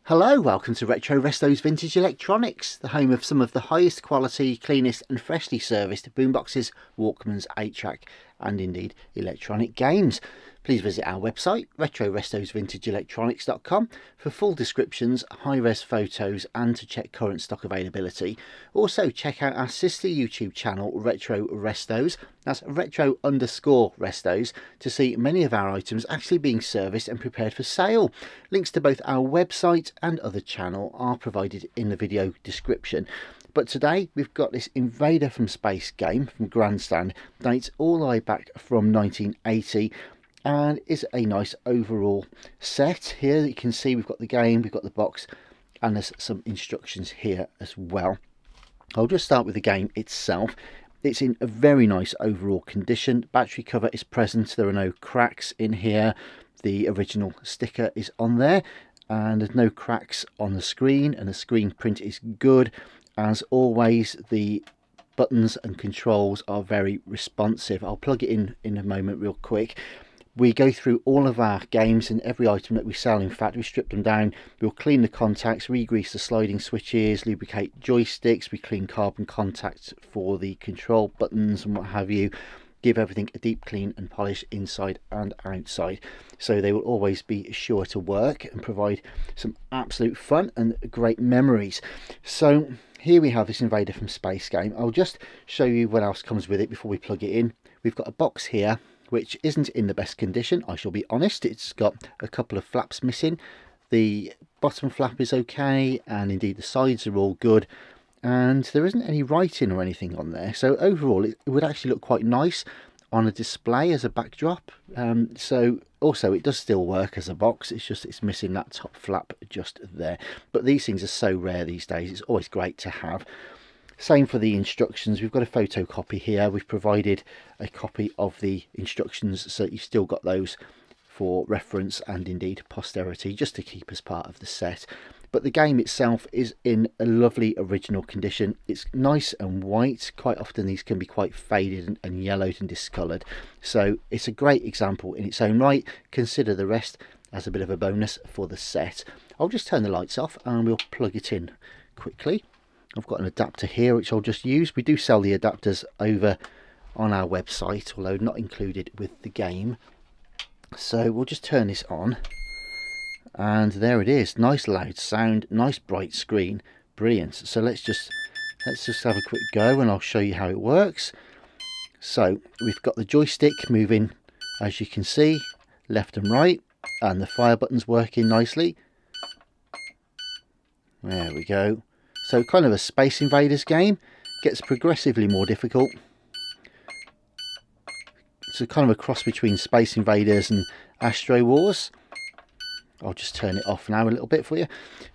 Hello, welcome to Retro Restos Vintage Electronics, the home of some of the highest quality, cleanest and freshly serviced boomboxes, Walkmans, 8-track and indeed electronic games. Please visit our website retrorestosvintageelectronics.com for full descriptions, high-res photos and to check current stock availability. Also check out our sister YouTube channel Retro Restos, that's retro_restos, to see many of our items actually being serviced and prepared for sale. Links to both our website and other channel are provided in the video description. But today we've got this Invader from Space game from Grandstand, dates all the way back from 1980 and is a nice overall set. Here you can see we've got the game, we've got the box and there's some instructions here as well. I'll just start with the game itself. It's in a very nice overall condition. Battery cover is present, there are no cracks in here. The original sticker is on there and there's no cracks on the screen, and the screen print is good. As always, the buttons and controls are very responsive. I'll plug it in a moment real quick. We go through all of our games and every item that we sell. In fact, we strip them down, we'll clean the contacts, re-grease the sliding switches, lubricate joysticks, we clean carbon contacts for the control buttons and what have you. Give everything a deep clean and polish inside and outside, so they will always be sure to work and provide some absolute fun and great memories. So here we have this Invader from Space game. I'll just show you what else comes with it before we plug it in. We've got a box here which isn't in the best condition, I shall be honest. It's got a couple of flaps missing. The bottom flap is okay and indeed the sides are all good, and there isn't any writing or anything on there, so overall it would actually look quite nice on a display as a backdrop. So also it does still work as a box, it's just it's missing that top flap just there. But these things are so rare these days, it's always great to have. Same for the instructions. We've got a photocopy here. We've provided a copy of the instructions so you've still got those for reference and indeed posterity, just to keep as part of the set. But the game itself is in a lovely original condition. It's nice and white. Quite often these can be quite faded and yellowed and discoloured, so it's a great example in its own right. Consider the rest as a bit of a bonus for the set. I'll just turn the lights off and we'll plug it in quickly. I've got an adapter here which I'll just use. We do sell the adapters over on our website, although not included with the game. So we'll just turn this on and there it is. Nice loud sound, nice bright screen, brilliant. So let's just have a quick go and I'll show you how it works. So we've got the joystick moving, as you can see, left and right, and the fire button's working nicely. There we go. So kind of a Space Invaders game, gets progressively more difficult. It's a kind of a cross between Space Invaders and Astro Wars. I'll just turn it off now a little bit for you.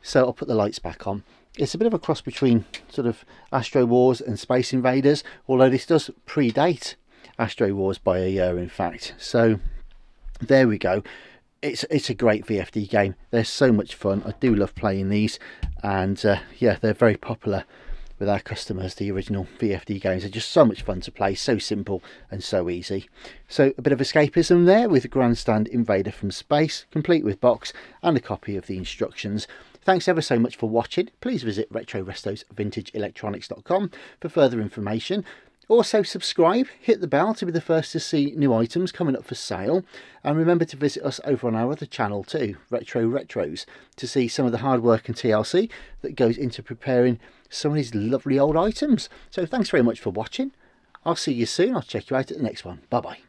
So I'll put the lights back on. It's a bit of a cross between sort of Astro Wars and Space Invaders, although this does predate Astro Wars by a year in fact. So there we go. It's a great VFD game. They're so much fun. I do love playing these, and yeah, they're very popular with our customers. The original VFD games are just so much fun to play, so simple and so easy. So a bit of escapism there with Grandstand Invader from Space, complete with box and a copy of the instructions. Thanks ever so much for watching. Please visit retrorestosvintageelectronics.com for further information. Also subscribe, hit the bell to be the first to see new items coming up for sale, and remember to visit us over on our other channel too, Retro Retros, to see some of the hard work and TLC that goes into preparing some of these lovely old items. So thanks very much for watching. I'll see you soon. I'll check you out at the next one. Bye bye.